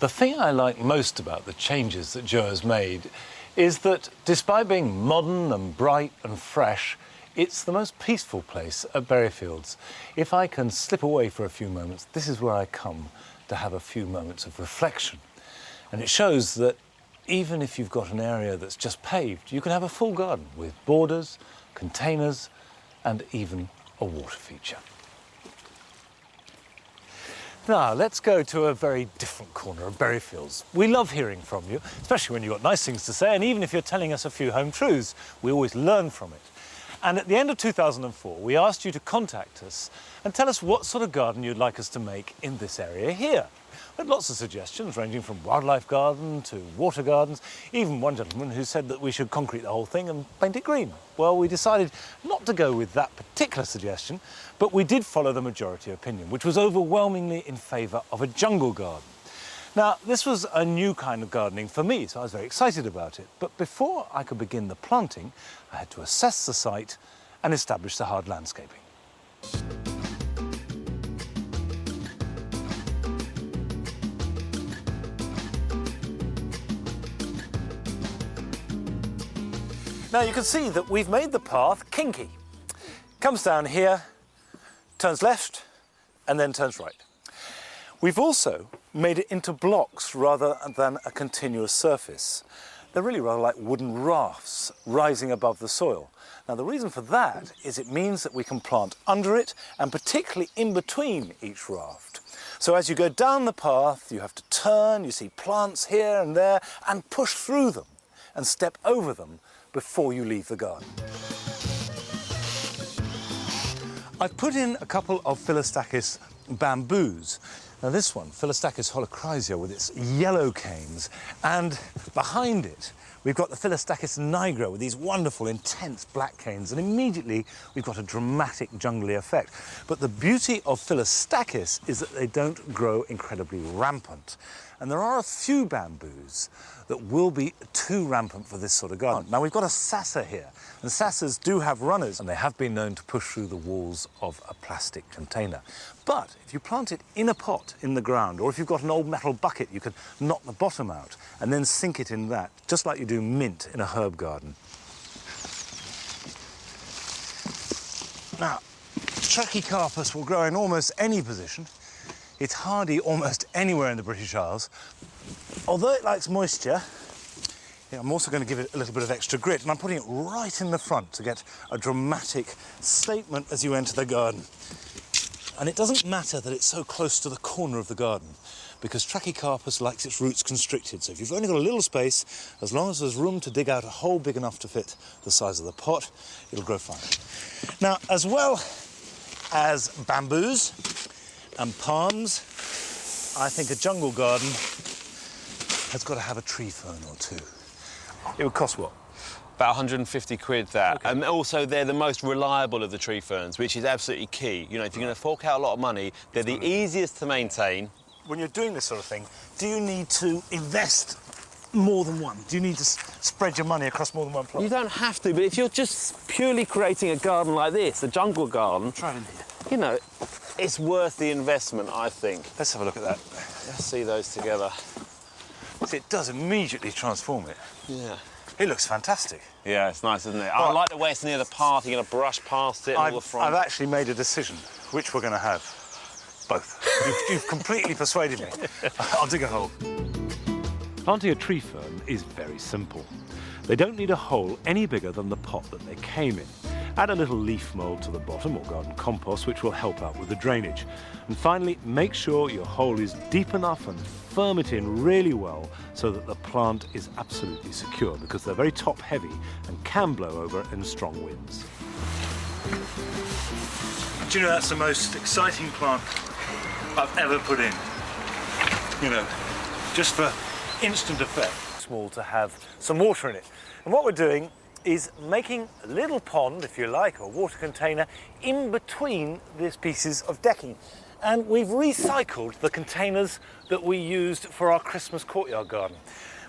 The thing I like most about the changes that Joe has made is that despite being modern and bright and fresh, it's the most peaceful place at Berryfields. If I can slip away for a few moments, this is where I come to have a few moments of reflection. And it shows that even if you've got an area that's just paved, you can have a full garden with borders, containers, and even a water feature. Now, let's go to a very different corner of Berryfields. We love hearing from you, especially when you've got nice things to say, and even if you're telling us a few home truths, we always learn from it. And at the end of 2004, we asked you to contact us and tell us what sort of garden you'd like us to make in this area here. We had lots of suggestions, ranging from wildlife garden to water gardens, even one gentleman who said that we should concrete the whole thing and paint it green. Well, we decided not to go with that particular suggestion, but we did follow the majority opinion, which was overwhelmingly in favour of a jungle garden. Now, this was a new kind of gardening for me, so I was very excited about it. But before I could begin the planting, I had to assess the site and establish the hard landscaping. Now you can see that we've made the path kinky. Comes down here, turns left, and then turns right. We've also made it into blocks rather than a continuous surface. They're really rather like wooden rafts rising above the soil. Now the reason for that is it means that we can plant under it and particularly in between each raft. So as you go down the path, you have to turn, you see plants here and there, and push through them and step over them before you leave the garden. I've put in a couple of Philostachys bamboos. Now this one, Philostachys holochrysia, with its yellow canes, and behind it we've got the Philostachys nigra with these wonderful intense black canes, and immediately we've got a dramatic jungly effect. But the beauty of Philostachys is that they don't grow incredibly rampant. And there are a few bamboos that will be too rampant for this sort of garden. Now we've got a sasa here, and sasas do have runners, and they have been known to push through the walls of a plastic container. But if you plant it in a pot in the ground, or if you've got an old metal bucket, you can knock the bottom out and then sink it in that, just like you do mint in a herb garden. Now, Trachycarpus will grow in almost any position. It's hardy almost anywhere in the British Isles. Although it likes moisture, I'm also going to give it a little bit of extra grit, and I'm putting it right in the front to get a dramatic statement as you enter the garden. And it doesn't matter that it's so close to the corner of the garden, because Trachycarpus likes its roots constricted. So if you've only got a little space, as long as there's room to dig out a hole big enough to fit the size of the pot, it'll grow fine. Now, as well as bamboos and palms, I think a jungle garden has got to have a tree fern or two. It would cost what? About 150 quid, that. Okay. And also, they're the most reliable of the tree ferns, which is absolutely key. You know, if you're going to fork out a lot of money, they're the easiest to maintain. When you're doing this sort of thing, do you need to invest more than one? Do you need to spread your money across more than one plot? You don't have to, but if you're just purely creating a garden like this, a jungle garden, Try it in here. you know, it's worth the investment, I think. Let's have a look at that. Let's see those together. See, it does immediately transform it. Yeah. It looks fantastic. Yeah, it's nice, isn't it? I like the way it's near the path. You're going to brush past it all the front. I've actually made a decision which we're going to have. Both. You've completely persuaded me. I'll dig a hole. Planting a tree fern is very simple. They don't need a hole any bigger than the pot that they came in. Add a little leaf mould to the bottom or garden compost, which will help out with the drainage. And finally, make sure your hole is deep enough and firm it in really well so that the plant is absolutely secure, because they're very top heavy and can blow over in strong winds. Do you know, that's the most exciting plant I've ever put in. You know, just for instant effect. Small to have some water in it. And what we're doing is making a little pond, if you like, or water container in between these pieces of decking. And we've recycled the containers that we used for our Christmas courtyard garden.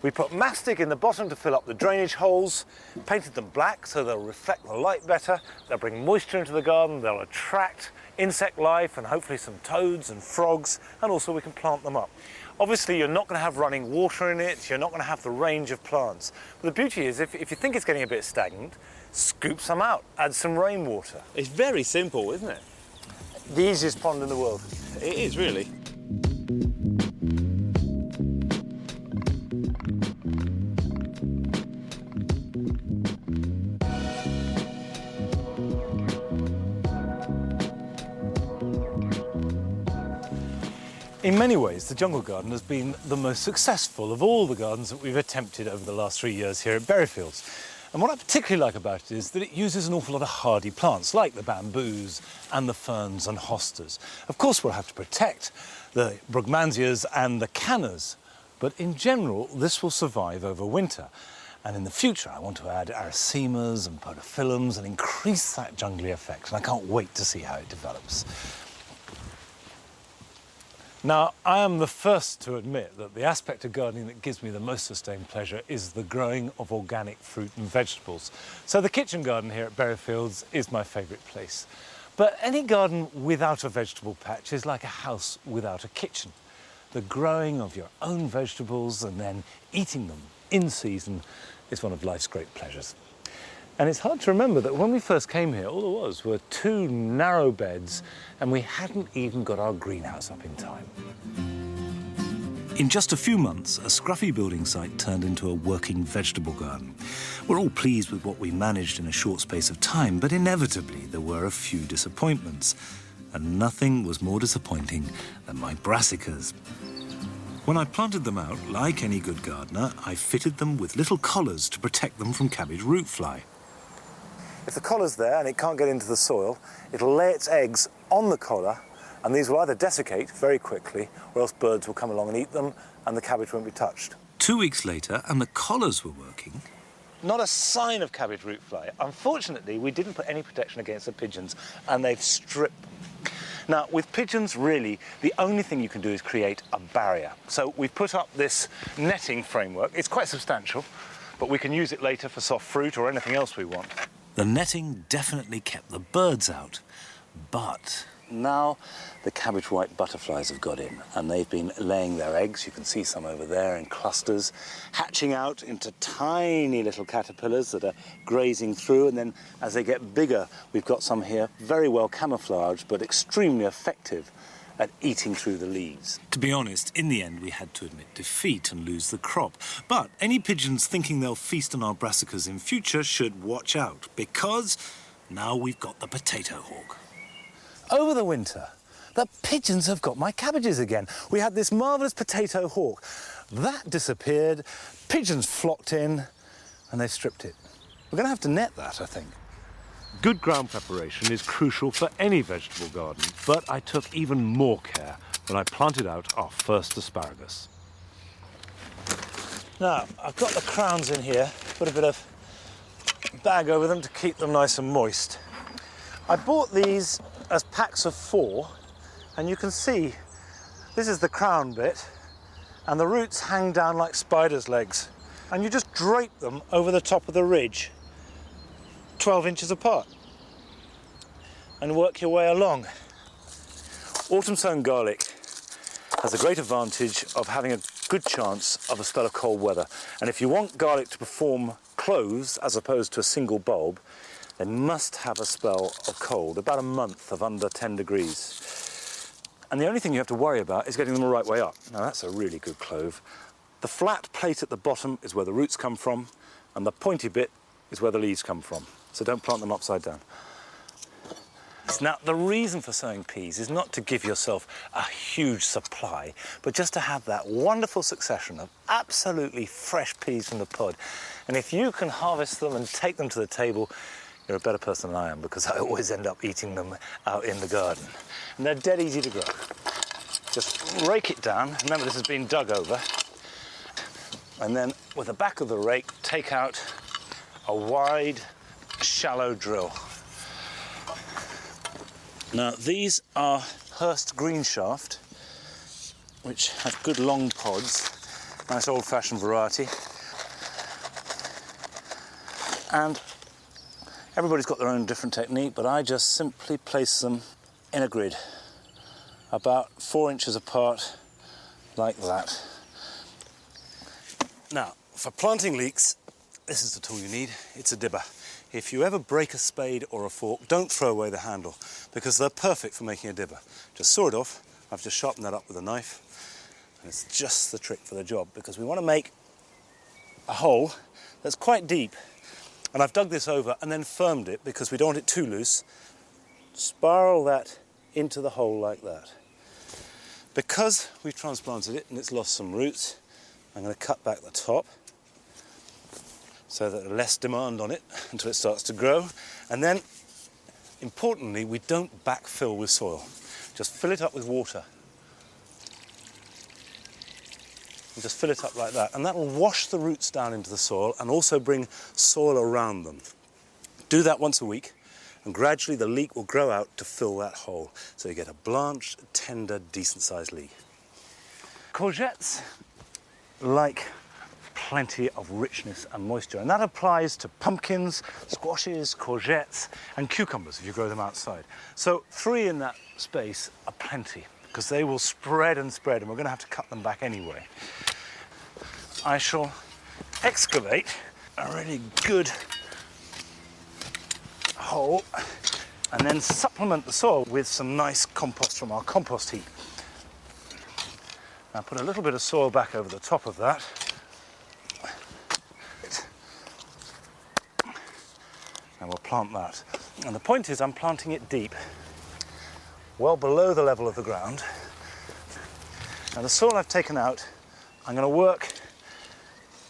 We put mastic in the bottom to fill up the drainage holes, painted them black so they'll reflect the light better, they'll bring moisture into the garden, they'll attract insect life and hopefully some toads and frogs, and also we can plant them up. Obviously, you're not going to have running water in it, you're not going to have the range of plants. But the beauty is, if you think it's getting a bit stagnant, scoop some out, add some rainwater. It's very simple, isn't it? The easiest pond in the world. It is, really. In many ways, the jungle garden has been the most successful of all the gardens that we've attempted over the last 3 years here at Berryfields. And what I particularly like about it is that it uses an awful lot of hardy plants, like the bamboos and the ferns and hostas. Of course, we'll have to protect the brugmansias and the cannas, but in general, this will survive over winter. And in the future, I want to add aracemas and podophyllums and increase that jungly effect, and I can't wait to see how it develops. Now, I am the first to admit that the aspect of gardening that gives me the most sustained pleasure is the growing of organic fruit and vegetables. So the kitchen garden here at Berryfields is my favourite place. But any garden without a vegetable patch is like a house without a kitchen. The growing of your own vegetables and then eating them in season is one of life's great pleasures. And it's hard to remember that when we first came here, all there were 2 narrow beds, and we hadn't even got our greenhouse up in time. In just a few months, a scruffy building site turned into a working vegetable garden. We're all pleased with what we managed in a short space of time, but inevitably there were a few disappointments. And nothing was more disappointing than my brassicas. When I planted them out, like any good gardener, I fitted them with little collars to protect them from cabbage root fly. If the collar's there and it can't get into the soil, it'll lay its eggs on the collar, and these will either desiccate very quickly, or else birds will come along and eat them, and the cabbage won't be touched. 2 weeks later, and the collars were working. Not a sign of cabbage root fly. Unfortunately, we didn't put any protection against the pigeons, and they've stripped them. Now, with pigeons, really, the only thing you can do is create a barrier. So we've put up this netting framework. It's quite substantial, but we can use it later for soft fruit or anything else we want. The netting definitely kept the birds out, but now the cabbage white butterflies have got in, and they've been laying their eggs. You can see some over there in clusters, hatching out into tiny little caterpillars that are grazing through, and then as they get bigger, we've got some here very well camouflaged but extremely effective at eating through the leaves. To be honest, in the end we had to admit defeat and lose the crop. But any pigeons thinking they'll feast on our brassicas in future should watch out, because now we've got the potato hawk. Over the winter, the pigeons have got my cabbages again. We had this marvellous potato hawk. That disappeared, pigeons flocked in, and they stripped it. We're going to have to net that, I think. Good ground preparation is crucial for any vegetable garden, but I took even more care when I planted out our first asparagus. Now, I've got the crowns in here, put a bit of bag over them to keep them nice and moist. I bought these as packs of 4, and you can see this is the crown bit, and the roots hang down like spiders' legs, and you just drape them over the top of the ridge, 12 inches apart, and work your way along. Autumn sown garlic has a great advantage of having a good chance of a spell of cold weather, and if you want garlic to perform cloves as opposed to a single bulb, they must have a spell of cold, about a month of under 10 degrees. And the only thing you have to worry about is getting them the right way up. Now that's a really good clove. The flat plate at the bottom is where the roots come from, and the pointy bit is where the leaves come from. So don't plant them upside down. Now, the reason for sowing peas is not to give yourself a huge supply, but just to have that wonderful succession of absolutely fresh peas from the pod. And if you can harvest them and take them to the table, you're a better person than I am, because I always end up eating them out in the garden. And they're dead easy to grow. Just rake it down. Remember, this has been dug over. And then with the back of the rake, take out a wide, shallow drill. Now, these are Hurst green shaft, which have good long pods, nice old-fashioned variety. And everybody's got their own different technique, but I just simply place them in a grid, about 4 inches apart, like that. Now, for planting leeks, this is the tool you need. It's a dibber. If you ever break a spade or a fork, don't throw away the handle, because they're perfect for making a dibber. Just saw it off. I've just sharpened that up with a knife, and it's just the trick for the job, because we want to make a hole that's quite deep. And I've dug this over and then firmed it because we don't want it too loose. Spiral that into the hole like that. Because we've transplanted it and it's lost some roots, I'm going to cut back the top so that there's less demand on it until it starts to grow. And then, importantly, we don't backfill with soil. Just fill it up with water. And just fill it up like that. And that will wash the roots down into the soil and also bring soil around them. Do that once a week, and gradually the leek will grow out to fill that hole. So you get a blanched, tender, decent-sized leek. Courgettes like plenty of richness and moisture, and that applies to pumpkins, squashes, courgettes, and cucumbers if you grow them outside. So 3 in that space are plenty, because they will spread and spread, and we're going to have to cut them back anyway. I shall excavate a really good hole and then supplement the soil with some nice compost from our compost heap. Now put a little bit of soil back over the top of that. And we'll plant that. And the point is I'm planting it deep, well below the level of the ground. Now the soil I've taken out, I'm going to work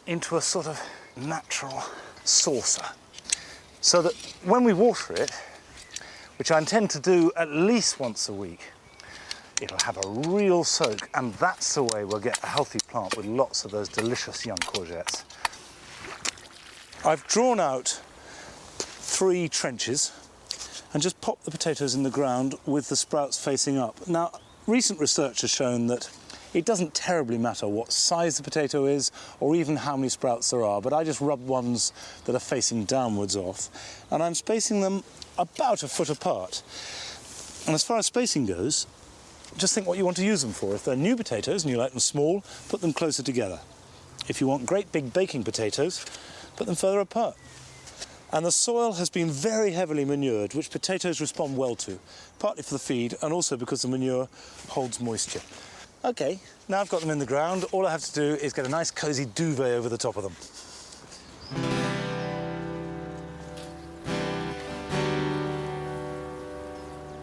into a sort of natural saucer, so that when we water it, which I intend to do at least once a week, it'll have a real soak, and that's the way we'll get a healthy plant with lots of those delicious young courgettes. I've drawn out 3 trenches and just popped the potatoes in the ground with the sprouts facing up. Now, recent research has shown that it doesn't terribly matter what size the potato is or even how many sprouts there are, but I just rub ones that are facing downwards off, and I'm spacing them about a foot apart. And as far as spacing goes, just think what you want to use them for. If they're new potatoes and you like them small, put them closer together. If you want great big baking potatoes, put them further apart. And the soil has been very heavily manured, which potatoes respond well to, partly for the feed and also because the manure holds moisture. Okay, now I've got them in the ground, all I have to do is get a nice cosy duvet over the top of them.